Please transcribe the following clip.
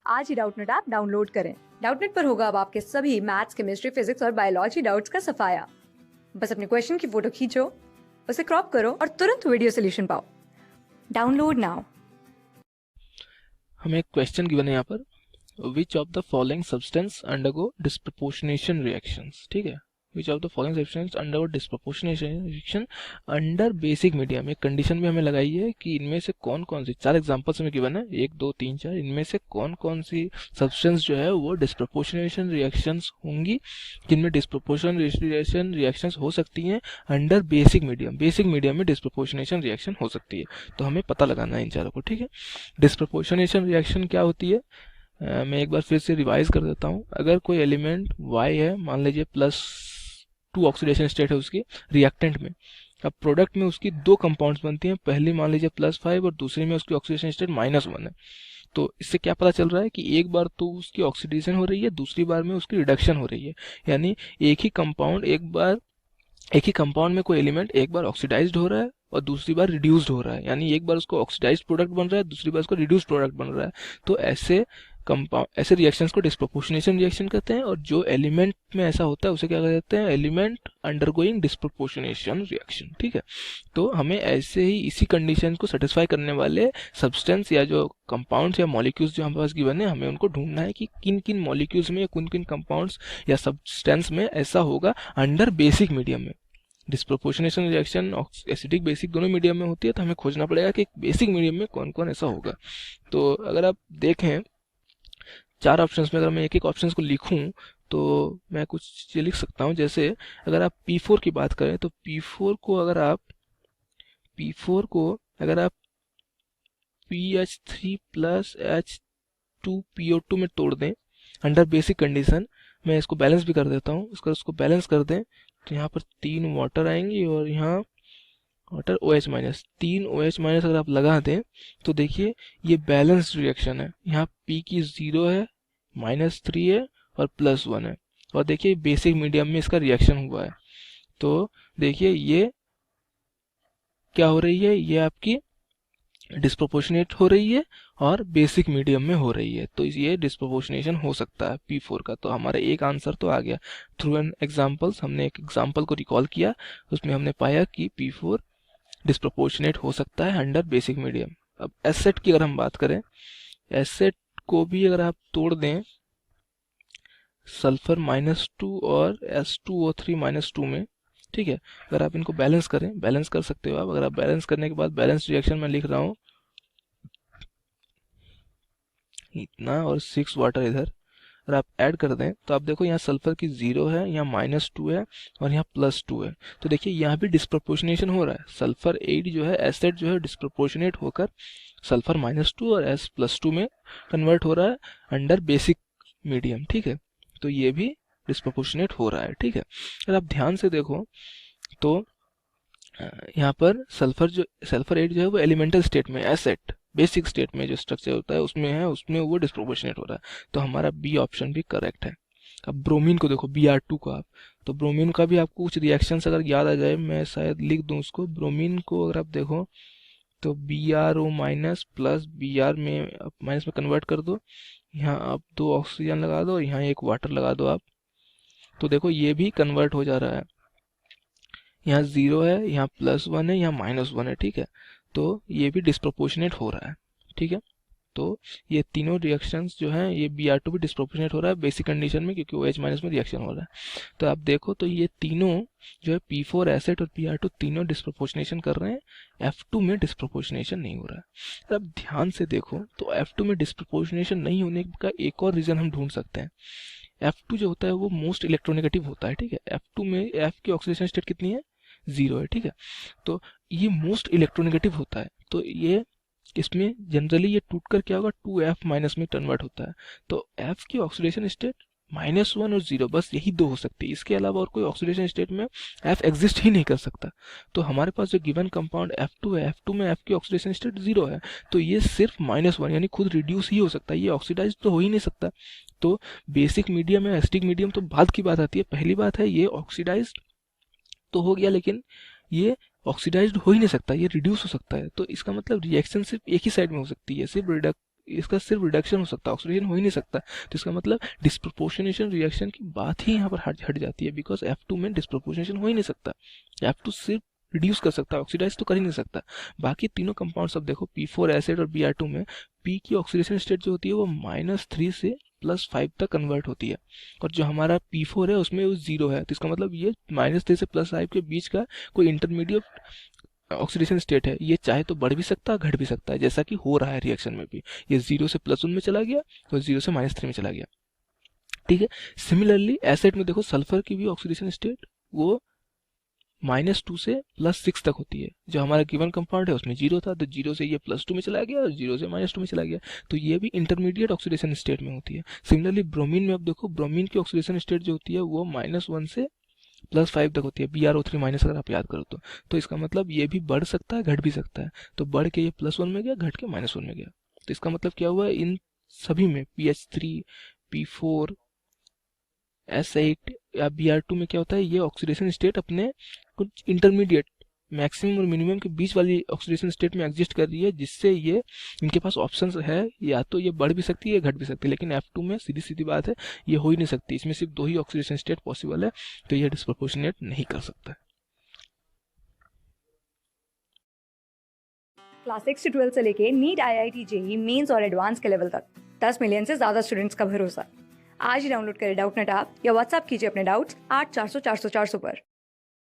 आज ही Doubtnut app download करें। Doubtnut पर होगा अब आपके सभी मैथ्स, केमिस्ट्री, फिजिक्स और बायोलॉजी डाउट्स का सफाया। बस अपने क्वेश्चन की फोटो खींचो, उसे क्रॉप करो और तुरंत वीडियो सोल्यूशन पाओ। Download now. हमें एक क्वेश्चन गिवन है यहाँ पर, which of the following substance undergo disproportionation reactions. ठीक है, which of the following substance undergo disproportionation reaction under basic medium. एक कंडीशन भी हमें लगाई है कि इनमें से कौन कौन सी, चार एग्जांपल्स हमें गिवन है, 1 2 3 4, इनमें से कौन कौन सी सब्सटेंस जो है वो डिस्प्रपोर्शनेशन रिएक्शंस होंगी, जिनमें डिस्प्रपोर्शनेशन रिएक्शंस हो सकती हैं under basic medium. Basic medium में डिस्प्रपोर्शनेशन रिएक्शन हो सकती है, तो हमें पता लगाना है इन चारों को। ठीक है, डिस्प्रपोर्शनेशन रिएक्शन क्या होती है, मैं एक बार फिर से रिवाइज कर देता हूँ। अगर कोई एलिमेंट y है, मान लीजिए +2 ऑक्सीडेशन स्टेट है उसकी रिएक्टेंट में, अब प्रोडक्ट में उसकी दो कंपाउंड्स बनती हैं, पहली मान लीजिए +5 और दूसरी में उसकी ऑक्सीडेशन स्टेट -1 है। तो इससे क्या पता चल रहा है कि एक बार तो उसकी ऑक्सीडेशन हो रही है, दूसरी बार में उसकी रिडक्शन हो रही है। यानी एक ही कंपाउंड में कोई एलिमेंट एक बार ऑक्सीडाइज्ड हो रहा है और दूसरी बार रिड्यूस्ड हो रहा है, यानी एक बार उसको ऑक्सीडाइज्ड प्रोडक्ट बन रहा है, दूसरी बार उसको रिड्यूस्ड प्रोडक्ट बन रहा है। तो ऐसे रिएक्शंस को डिस्प्रोपोर्शनेशन रिएक्शन कहते हैं, और जो एलिमेंट में ऐसा होता है उसे क्या कहते हैं, एलिमेंट अंडरगोइंग डिस्प्रोपोर्शनेशन रिएक्शन। ठीक है, तो हमें ऐसे ही इसी कंडीशन को सेटिस्फाई करने वाले सब्सटेंस या जो कंपाउंड्स या मॉलिक्यूल्स जो हमारे पास गिवन है, हमें उनको ढूंढना है कि किन किन मॉलिक्यूल्स में या किन किन कंपाउंड्स या सब्सटेंस में ऐसा होगा अंडर बेसिक मीडियम में। डिस्प्रोपोर्शनेशन रिएक्शन एसिडिक बेसिक दोनों मीडियम में होती है, तो हमें खोजना पड़ेगा कि बेसिक मीडियम में कौन कौन ऐसा होगा। तो अगर आप देखें चार ऑप्शंस में, अगर मैं एक एक ऑप्शन को लिखूं तो मैं कुछ ये लिख सकता हूं। जैसे अगर आप P4 की बात करें तो P4 को अगर आप PH3 प्लस H2PO2 में तोड़ दें अंडर बेसिक कंडीशन, मैं इसको बैलेंस भी कर देता हूँ, उसको बैलेंस कर दें तो यहाँ पर 3 वाटर आएंगी और यहाँ वाटर OH-, 3 OH- अगर आप लगा दें तो देखिए ये बैलेंस्ड रिएक्शन है। यहाँ P की 0 है, -3 है और +1 है, और देखिए बेसिक मीडियम में इसका रिएक्शन हुआ है। तो देखिए ये क्या हो रही है, ये आपकी डिस्प्रोपोर्शनेट हो रही है और बेसिक मीडियम में हो रही है, तो ये डिस्प्रोपोर्शनेशन हो सकता है P4 का। तो हमारा एक आंसर तो आ गया थ्रू एन एग्जाम्पल्स। हमने एक एग्जाम्पल को रिकॉल किया, उसमें हमने पाया कि P4 डिस्प्रोपोर्शनेट हो सकता है अंडर बेसिक मीडियम। अब एसेट की अगर हम बात करें, एसेट को भी अगर आप तोड़ दें सल्फर -2 और S2O3 - 2 में, ठीक है, अगर आप इनको बैलेंस करें, बैलेंस कर सकते हो आप। अगर आप बैलेंस करने के बाद बैलेंस रिएक्शन में लिख रहा हूँ इतना और 6 वाटर इधर, अगर आप ऐड कर दें तो आप देखो यहाँ सल्फर की 0 है, यहाँ -2 है और यहाँ +2 है। तो देखिए यहाँ भी डिस्प्रोपोर्शनेशन हो रहा है। सल्फर 8 जो है, एसिड जो है, डिस्प्रोपोर्शनेट होकर सल्फर -2 और S+2 में कन्वर्ट हो रहा है अंडर बेसिक मीडियम। ठीक है, तो ये भी डिस्प्रोपोर्शनेट हो रहा है। ठीक है, अगर आप ध्यान से देखो तो यहाँ पर सल्फर 8 जो है वो एलिमेंटल स्टेट में, एसिड बेसिक स्टेट में जो स्ट्रक्चर होता है उसमें है, उसमें वो डिस्प्रोपोर्शनेट हो रहा है। तो हमारा बी ऑप्शन भी करेक्ट है। अब ब्रोमीन को देखो, Br2 को आप, तो ब्रोमीन का भी आपको कुछ रिएक्शंस अगर याद आ जाए, मैं शायद लिख दूं उसको। ब्रोमीन को अगर आप देखो तो BrO- प्लस Br में माइनस में कन्वर्ट कर दो, यहाँ आप 2 ऑक्सीजन लगा दो, यहाँ 1 वाटर लगा दो आप, तो देखो ये भी कन्वर्ट हो जा रहा है। यहाँ 0 है, यहाँ +1 है, यहाँ -1 है। ठीक है, तो ये भी डिस्प्रोपोर्शनेट हो रहा है। ठीक है, तो ये तीनों रिएक्शंस जो हैं, ये Br2 भी डिस्प्रोपोर्शनेट हो रहा है बेसिक कंडीशन में, क्योंकि OH- में रिएक्शन हो रहा है। तो आप देखो तो ये तीनों जो है P4 एसिड और Br2 तीनों डिस्प्रोपोर्शनेशन कर रहे हैं, F2 में डिस्प्रोपोर्शनेशन नहीं हो रहा है। अगर आप ध्यान से देखो तो F2 में डिस्प्रोपोर्शनेशन नहीं होने का एक और रीजन हम ढूंढ सकते हैं। F2 जो होता है वो मोस्ट इलेक्ट्रोनेगेटिव होता है। ठीक है, F2 में F की ऑक्सीडेशन स्टेट कितनी है, 0 है। ठीक है, तो ये मोस्ट इलेक्ट्रोनेगेटिव होता है, तो ये इसमें जनरली ये टूटकर क्या होगा, 2F- में कन्वर्ट होता है। तो F की ऑक्सीडेशन स्टेट -1 और 0, बस यही दो हो सकती है, इसके अलावा और कोई ऑक्सीडेशन स्टेट में F एग्जिस्ट ही नहीं कर सकता। तो हमारे पास जो गिवन कंपाउंड F2 है, F2 में F की ऑक्सीडेशन स्टेट 0 है, तो ये सिर्फ -1 यानी खुद रिड्यूस ही हो सकता है, ये ऑक्सीडाइज तो हो ही नहीं सकता। तो बेसिक मीडियम या एसिडिक मीडियम तो बाद की बात आती है, पहली बात है ये ऑक्सीडाइज तो हो गया, लेकिन ये ऑक्सीडाइज्ड हो ही नहीं सकता, ये रिड्यूस हो सकता है। तो इसका मतलब रिएक्शन सिर्फ एक ही साइड में हो सकती है, सिर्फ इसका सिर्फ रिडक्शन हो सकता है, ऑक्सीडेशन हो ही नहीं सकता। तो इसका मतलब डिस्प्रोपोर्शनेशन रिएक्शन की बात ही यहाँ पर हट जाती है, बिकॉज F2 में डिस्प्रोपोर्शनेशन हो ही नहीं सकता। F2 सिर्फ रिड्यूस कर सकता है, ऑक्सीडाइज तो कर ही नहीं सकता। बाकी तीनों कंपाउंड्स अब देखो P4 एसिड और Br2 में P की ऑक्सीडेशन स्टेट जो होती है वो -3 से +5 तक कन्वर्ट होती है, और जो हमारा P4 है उसमें वो 0 है। तो इसका मतलब ये -3 से +5 के बीच का कोई इंटरमीडिएट ऑक्सीडेशन स्टेट है। ये चाहे तो बढ़ भी सकता है, घट भी सकता है, जैसा कि हो रहा है रिएक्शन में भी। ये 0 से +1 में चला गया और 0 से -3 में चला गया, ठीक है। सिमिलरली एसिड में देखो सल्फर की भी ऑक्सीडेशन स्टेट वो -2 से +6 तक होती है। जो हमारा गिवन कंपाउंड है उसमें 0 था, तो 0 से ये +2 में चला गया और 0 से -2 में चला गया, तो ये भी इंटरमीडिएट ऑक्सीडेशन स्टेट में होती है। सिमिलरली ब्रोमीन में अब देखो, ब्रोमीन की ऑक्सीडेशन स्टेट जो होती है वो -1 से +5 तक होती है, BrO3 माइनस, अगर आप याद करो तो इसका मतलब ये भी बढ़ सकता है, घट भी सकता है। तो बढ़ के ये +1 में गया, घट के -1 में गया। तो इसका मतलब क्या हुआ, इन सभी में PH3, P4, S8 या Br2 में क्या होता है, ये ऑक्सीडेशन स्टेट अपने कुछ इंटरमीडिएट मैक्सिमम और मिनिमम के बीच वाली ऑक्सीडेशन स्टेट में एग्जिस्ट कर रही है, जिससे ये इनके पास ऑप्शंस है, या तो ये बढ़ भी सकती है, घट भी सकती है। लेकिन F2 में सीधी सीधी बात है, ये हो ही नहीं सकती। इसमें सिर्फ 2 ही ऑक्सीडेशन स्टेट पॉसिबल है, तो ये डिस्प्रोपोर्शनेट नहीं कर सकता है। क्लास 6 से 12 से लेके नीट, IIT, JEE मेंस और एडवांस के लेवल तक 10 मिलियन से ज्यादा स्टूडेंट्स का भरोसा। आज ही डाउनलोड करें डाउटनेट ऐप या व्हाट्सएप कीजिए अपने डाउट्स 8400 400 400 पर।